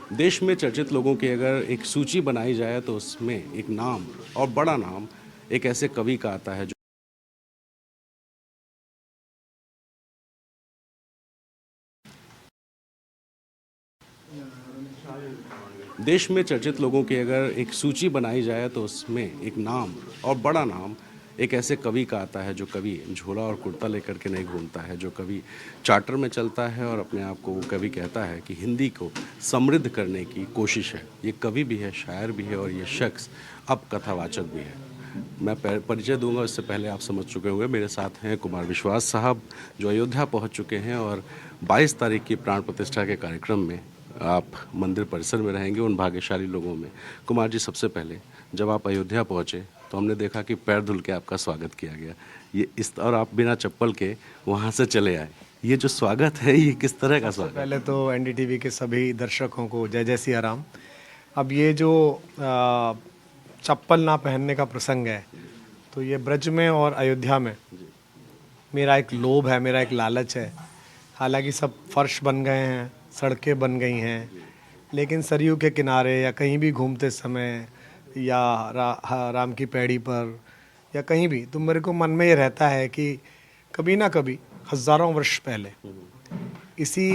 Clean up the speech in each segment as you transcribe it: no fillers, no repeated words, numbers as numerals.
देश में चर्चित लोगों की अगर एक सूची बनाई जाए तो उसमें एक नाम और बड़ा नाम एक ऐसे कवि का आता है जो देश में चर्चित लोगों की अगर एक सूची बनाई जाए तो उसमें एक नाम और बड़ा नाम एक ऐसे कवि का आता है जो कवि झोला और कुर्ता लेकर के नहीं घूमता है, जो कवि चार्टर में चलता है और अपने आप को वो कवि कहता है कि हिंदी को समृद्ध करने की कोशिश है। ये कवि भी है, शायर भी है और ये शख्स अब कथावाचक भी है। मैं परिचय दूंगा, इससे पहले आप समझ चुके होंगे। मेरे साथ हैं कुमार विश्वास साहब, जो अयोध्या पहुंच चुके हैं और 22 तारीख की प्राण प्रतिष्ठा के कार्यक्रम में आप मंदिर परिसर में रहेंगे उन भाग्यशाली लोगों में। कुमार जी, सबसे पहले जब आप अयोध्या पहुंचे तो हमने देखा कि पैर धुल के आपका स्वागत किया गया, ये इस और आप बिना चप्पल के वहां से चले आए। ये जो स्वागत है, ये किस तरह का स्वागत? पहले तो एनडीटीवी के सभी दर्शकों को जय जय सिया राम। अब ये जो चप्पल ना पहनने का प्रसंग है, तो ये ब्रज में और अयोध्या में मेरा एक लोभ है, मेरा एक लालच है। हालांकि सब फर्श बन गए हैं, सड़कें बन गई हैं, लेकिन सरयू के किनारे या कहीं भी घूमते समय या राम की पैड़ी पर या कहीं भी, तो मेरे को मन में ये रहता है कि कभी ना कभी हज़ारों वर्ष पहले इसी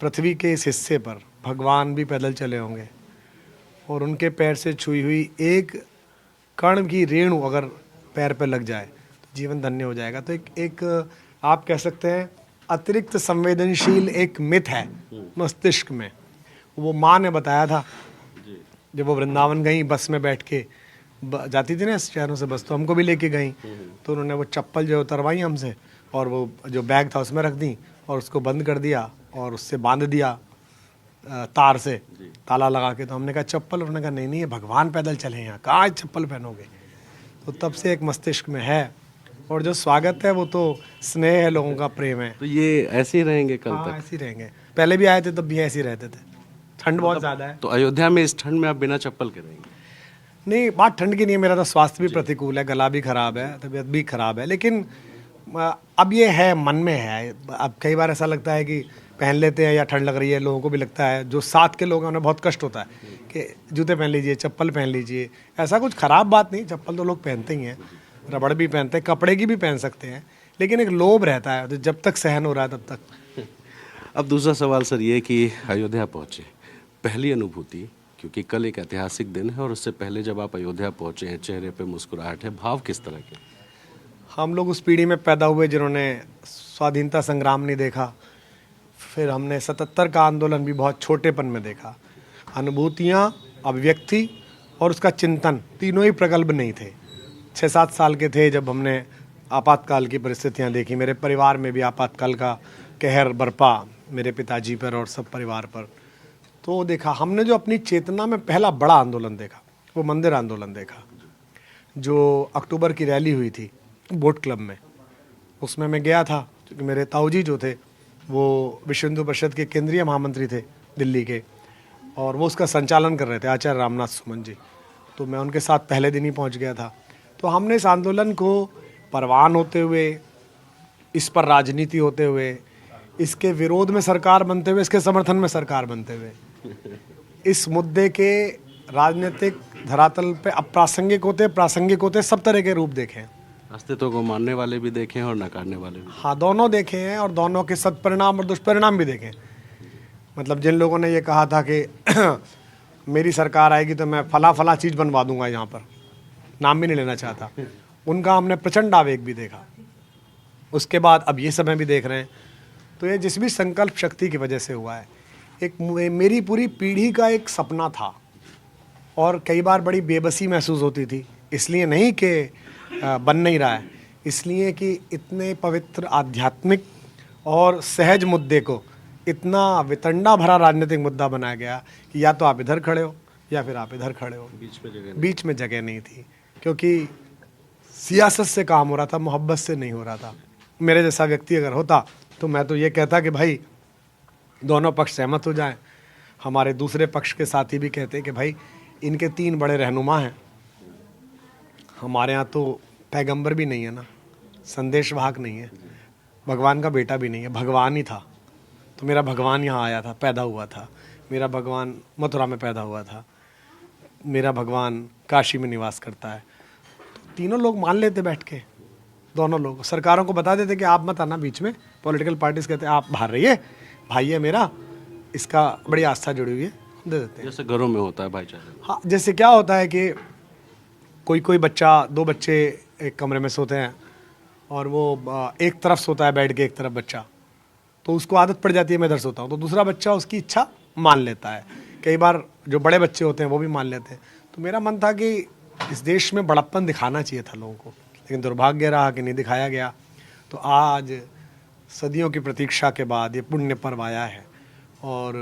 पृथ्वी के इस हिस्से पर भगवान भी पैदल चले होंगे और उनके पैर से छुई हुई एक कण की रेणु अगर पैर पे लग जाए तो जीवन धन्य हो जाएगा। तो एक आप कह सकते हैं अतिरिक्त संवेदनशील एक मिथ है मस्तिष्क में। वो माँ ने बताया था जब वो वृंदावन गई, बस में बैठ के जाती थी ना शहरों से बस, तो हमको भी लेके गई, तो उन्होंने वो चप्पल जो उतरवाई हमसे और वो जो बैग था उसमें रख दी और उसको बंद कर दिया और उससे बांध दिया तार से ताला लगा के। तो हमने कहा चप्पल, उन्होंने कहा नहीं नहीं, ये भगवान पैदल चले यहाँ, कहाँ चप्पल पहनोगे। तो तब से एक मस्तिष्क में है। और जो स्वागत है वो तो स्नेह है, लोगों का प्रेम है। तो ये ऐसे ही रहेंगे कल तक? ऐसे ही रहेंगे। पहले भी आए थे तब भी ऐसे ही रहते थे। ठंड बहुत ज़्यादा है तो अयोध्या में इस ठंड में आप बिना चप्पल के रहेंगे? नहीं, बात ठंड की नहीं है, मेरा तो स्वास्थ्य भी प्रतिकूल है, गला भी खराब है, तबीयत भी खराब है, लेकिन अब ये है, मन में है। अब कई बार ऐसा लगता है कि पहन लेते हैं या ठंड लग रही है, लोगों को भी लगता है, जो साथ के लोग हैं उन्हें बहुत कष्ट होता है कि जूते पहन लीजिए, चप्पल पहन लीजिए। ऐसा कुछ ख़राब बात नहीं, चप्पल तो लोग पहनते ही हैं, रबड़ भी पहनते हैं, कपड़े की भी पहन सकते हैं, लेकिन एक लोभ रहता है, तो जब तक सहन हो रहा है तब तक। अब दूसरा सवाल सर ये कि अयोध्या पहुँचे, पहली अनुभूति, क्योंकि कल एक ऐतिहासिक दिन है और उससे पहले जब आप अयोध्या पहुँचे हैं, चेहरे पे मुस्कुराहट है, भाव किस तरह के? हम लोग उस पीढ़ी में पैदा हुए जिन्होंने स्वाधीनता संग्राम नहीं देखा, फिर हमने 77 का आंदोलन भी बहुत छोटेपन में देखा। अनुभूतियाँ, अभिव्यक्ति और उसका चिंतन, तीनों ही प्रगल्भ नहीं थे। 6-7 साल के थे जब हमने आपातकाल की परिस्थितियाँ देखी। मेरे परिवार में भी आपातकाल का कहर बरपा, मेरे पिताजी पर और सब परिवार पर। तो देखा हमने, जो अपनी चेतना में पहला बड़ा आंदोलन देखा वो मंदिर आंदोलन देखा, जो अक्टूबर की रैली हुई थी बोट क्लब में। उसमें मैं गया था क्योंकि मेरे ताऊजी जो थे वो विश्व हिंदू परिषद के केंद्रीय महामंत्री थे दिल्ली के, और वो उसका संचालन कर रहे थे, आचार्य रामनाथ सुमन जी। तो मैं उनके साथ पहले दिन ही पहुंच गया था। तो हमने इस आंदोलन को परवान होते हुए, इस पर राजनीति होते हुए, इसके विरोध में सरकार बनते हुए, इसके समर्थन में सरकार बनते हुए, इस मुद्दे के राजनीतिक धरातल पे अप्रासंगिक होते, प्रासंगिक होते, सब तरह के रूप देखे हैं। अस्तित्व को मानने वाले भी देखे हैं और नकारने वाले भी। हाँ, दोनों देखे हैं और दोनों के सत्परिणाम और दुष्परिणाम भी देखे। मतलब जिन लोगों ने ये कहा था कि मेरी सरकार आएगी तो मैं फला चीज़ बनवा दूंगा, यहाँ पर नाम भी नहीं लेना चाहता, उनका हमने प्रचंड आवेग भी देखा। उसके बाद अब ये समय भी देख रहे हैं। तो ये जिस भी संकल्प शक्ति की वजह से हुआ है, एक मेरी पूरी पीढ़ी का एक सपना था और कई बार बड़ी बेबसी महसूस होती थी, इसलिए नहीं कि बन नहीं रहा है, इसलिए कि इतने पवित्र आध्यात्मिक और सहज मुद्दे को इतना वितंडा भरा राजनीतिक मुद्दा बनाया गया कि या तो आप इधर खड़े हो या फिर आप इधर खड़े हो, बीच में जगह नहीं थी। क्योंकि सियासत से काम हो रहा था, मोहब्बत से नहीं हो रहा था। मेरे जैसा व्यक्ति अगर होता तो मैं तो ये कहता कि भाई दोनों पक्ष सहमत हो जाएं। हमारे दूसरे पक्ष के साथी भी कहते कि भाई इनके 3 बड़े रहनुमा हैं, हमारे यहाँ तो पैगंबर भी नहीं है ना, संदेशवाहक नहीं है, भगवान का बेटा भी नहीं है, भगवान ही था। तो मेरा भगवान यहाँ आया था, पैदा हुआ था, मेरा भगवान मथुरा में पैदा हुआ था, मेरा भगवान काशी में निवास करता है। तो तीनों लोग मान लेते बैठ के, दोनों लोग सरकारों को बता देते कि आप मत आना बीच में। पॉलिटिकल पार्टीज कहते हैं आप बाहर रहिए, भाई है मेरा, इसका बड़ी आस्था जुड़ी हुई है, दे देते हैं। जैसे घरों में होता है भाईचारा। हाँ, जैसे क्या होता है कि कोई कोई बच्चा, दो बच्चे एक कमरे में सोते हैं और वो एक तरफ सोता है बेड के, एक तरफ बच्चा, तो उसको आदत पड़ जाती है मैं इधर सोता हूँ, तो दूसरा बच्चा उसकी इच्छा मान लेता है। कई बार जो बड़े बच्चे होते हैं वो भी मान लेते हैं। तो मेरा मन था कि इस देश में बड़प्पन दिखाना चाहिए था लोगों को, लेकिन दुर्भाग्य रहा कि नहीं दिखाया गया। तो आज सदियों की प्रतीक्षा के बाद ये पुण्य पर्व आया है और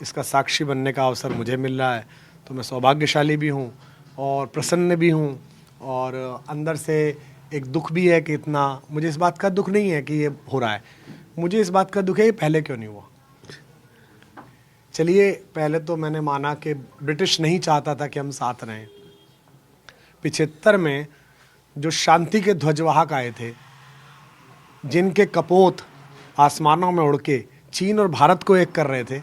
इसका साक्षी बनने का अवसर मुझे मिल रहा है। तो मैं सौभाग्यशाली भी हूँ और प्रसन्न भी हूँ, और अंदर से एक दुख भी है कि इतना, मुझे इस बात का दुख नहीं है कि ये हो रहा है, मुझे इस बात का दुख है ये पहले क्यों नहीं हुआ। चलिए, पहले तो मैंने माना कि ब्रिटिश नहीं चाहता था कि हम साथ रहें। 75 में जो शांति के ध्वजवाहक आए थे, जिनके कपोत आसमानों में उड़ के चीन और भारत को एक कर रहे थे,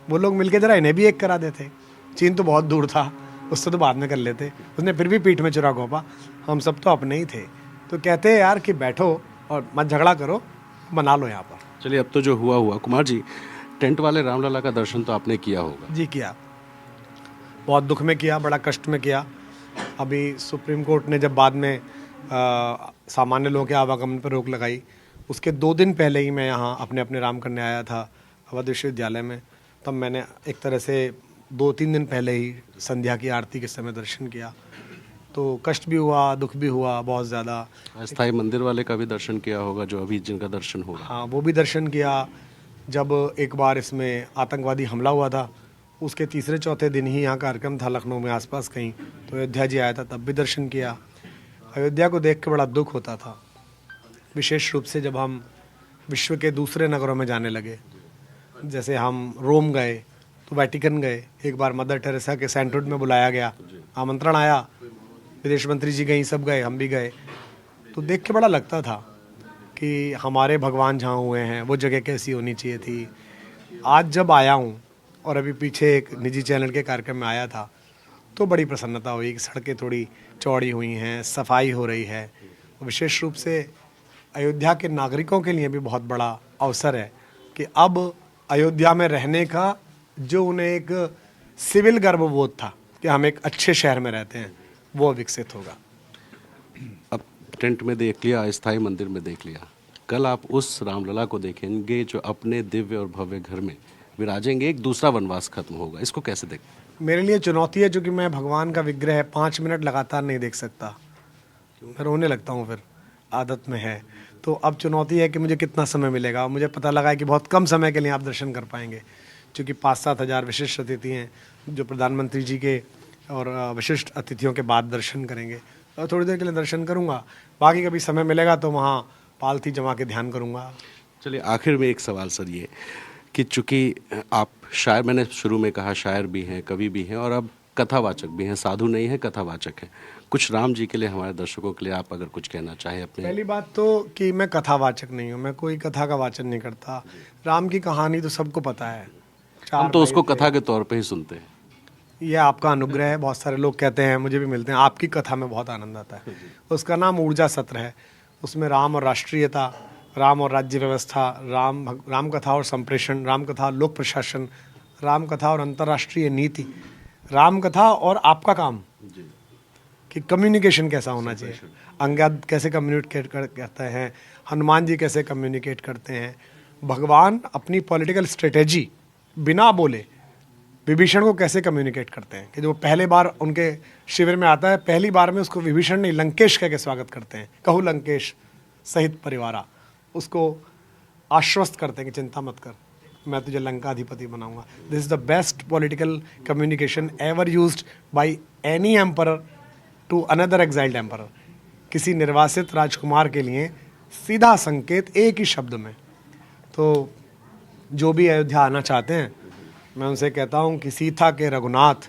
वो लोग मिलके जरा इन्हें भी एक करा देते। चीन तो बहुत दूर था, उससे तो बाद में कर लेते, उसने फिर भी पीठ में चुरा घोंपा, हम सब तो अपने ही थे। तो कहते हैं यार कि बैठो और मत झगड़ा करो, बना लो यहाँ पर। चलिए, अब तो जो हुआ हुआ। कुमार जी, टेंट वाले रामलला का दर्शन तो आपने किया होगा। जी किया, बहुत दुख में किया, बड़ा कष्ट में किया। अभी सुप्रीम कोर्ट ने जब बाद में सामान्य लोगों के आवागमन पर रोक लगाई, उसके 2 दिन पहले ही मैं यहाँ अपने अपने राम करने आया था अवध विश्वविद्यालय में। तब मैंने एक तरह से 2-3 दिन पहले ही संध्या की आरती के समय दर्शन किया। तो कष्ट भी हुआ, दुख भी हुआ बहुत ज़्यादा। अस्थाई मंदिर वाले का भी दर्शन किया होगा, जो अभी जिनका दर्शन हो रहा है। हाँ, वो भी दर्शन किया। जब एक बार इसमें आतंकवादी हमला हुआ था, उसके तीसरे चौथे दिन ही यहाँ कार्यक्रम था लखनऊ में आसपास कहीं, तो अयोध्या जी आया था, तब भी दर्शन किया। अयोध्या को देख के बड़ा दुख होता था, विशेष रूप से जब हम विश्व के दूसरे नगरों में जाने लगे। जैसे हम रोम गए तो वेटिकन गए, एक बार मदर टेरेसा के सेंटहुड में बुलाया गया, आमंत्रण आया, विदेश मंत्री जी गई, सब गए, हम भी गए। तो देख के बड़ा लगता था कि हमारे भगवान जहाँ हुए हैं वो जगह कैसी होनी चाहिए थी। आज जब आया हूँ और अभी पीछे एक निजी चैनल के कार्यक्रम में आया था, तो बड़ी प्रसन्नता हुई कि सड़कें थोड़ी चौड़ी हुई हैं, सफाई हो रही है। विशेष रूप से अयोध्या के नागरिकों के लिए भी बहुत बड़ा अवसर है कि अब अयोध्या में रहने का जो उन्हें एक सिविल गर्वबोध था कि हम एक अच्छे शहर में रहते हैं, वो विकसित होगा। अब टेंट में देख लिया, अस्थाई मंदिर में देख लिया, कल आप उस रामलला को देखेंगे जो अपने दिव्य और भव्य घर में विराजेंगे। एक दूसरा वनवास खत्म होगा, इसको कैसे देख? मेरे लिए चुनौती है, क्योंकि मैं भगवान का विग्रह 5 मिनट लगातार नहीं देख सकता, मैं रोने लगता हूँ, फिर आदत में है। तो अब चुनौती है कि मुझे कितना समय मिलेगा। मुझे पता लगा है कि बहुत कम समय के लिए आप दर्शन कर पाएंगे, क्योंकि 5-7 हज़ार विशिष्ट अतिथि हैं जो प्रधानमंत्री जी के और विशिष्ट अतिथियों के बाद दर्शन करेंगे। और थोड़ी देर के लिए दर्शन करूँगा, बाकी कभी समय मिलेगा तो वहाँ पालथी जमा के ध्यान करूँगा। चलिए, आखिर में एक सवाल सर ये कि चूँकि आप शायर, मैंने शुरू में कहा शायर भी हैं, कवि भी हैं और अब कथावाचक भी हैं, साधु नहीं है कथावाचक हैं। कुछ राम जी के लिए, हमारे दर्शकों के लिए आप अगर कुछ कहना चाहें अपने। पहली बात तो कि मैं कथावाचक नहीं हूँ, मैं कोई कथा का वाचन नहीं करता। राम की कहानी तो सबको पता है, हम तो उसको कथा के तौर पे ही सुनते हैं। ये आपका अनुग्रह है, बहुत सारे लोग कहते हैं, मुझे भी मिलते हैं, आपकी कथा में बहुत आनंद आता है। उसका नाम ऊर्जा सत्र है। उसमें राम और राष्ट्रीयता, राम और राज्य व्यवस्था, राम कथा और संप्रेषण, राम कथा लोक प्रशासन, राम कथा और अंतर्राष्ट्रीय नीति, राम कथा और आपका काम कि कम्युनिकेशन कैसा होना चाहिए, अंगद कैसे कम्युनिकेट करते हैं, हनुमान जी कैसे कम्युनिकेट करते हैं, भगवान अपनी पॉलिटिकल स्ट्रेटेजी बिना बोले विभीषण को कैसे कम्युनिकेट करते हैं, कि जो पहले बार उनके शिविर में आता है, पहली बार में उसको विभीषण नहीं लंकेश कह के स्वागत करते हैं, कहू लंकेश सहित परिवारा, उसको आश्वस्त करते हैं कि चिंता मत कर, मैं तुझे लंका अधिपति बनाऊंगा। This is the best political communication ever used by any emperor to another exiled emperor. किसी निर्वासित राजकुमार के लिए सीधा संकेत एक ही शब्द में। तो जो भी अयोध्या आना चाहते हैं, मैं उनसे कहता हूँ कि सीता के रघुनाथ,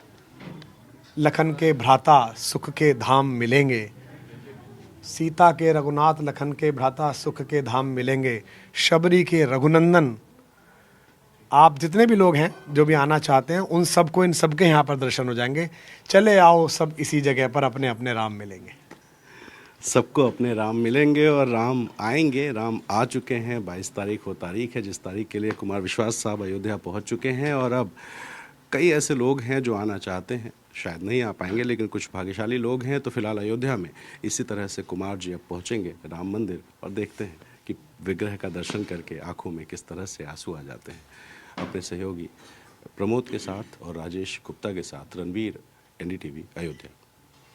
लखन के भ्राता, सुख के धाम मिलेंगे। सीता के रघुनाथ, लखन के भ्राता, सुख के धाम मिलेंगे। शबरी के रघुनंदन, आप जितने भी लोग हैं जो भी आना चाहते हैं उन सबको, इन सबके यहाँ पर दर्शन हो जाएंगे। चले आओ सब इसी जगह पर अपने अपने राम मिलेंगे। सबको अपने राम मिलेंगे और राम आएंगे, राम आ चुके हैं। 22 तारीख वो तारीख है जिस तारीख के लिए कुमार विश्वास साहब अयोध्या पहुंच चुके हैं। और अब कई ऐसे लोग हैं जो आना चाहते हैं, शायद नहीं आ पाएंगे, लेकिन कुछ भाग्यशाली लोग हैं। तो फिलहाल अयोध्या में इसी तरह से कुमार जी अब पहुंचेंगे राम मंदिर, और देखते हैं कि विग्रह का दर्शन करके आंखों में किस तरह से आंसू आ जाते हैं। अपने सहयोगी प्रमोद के साथ और राजेश गुप्ता के साथ रणवीर, NDTV, अयोध्या।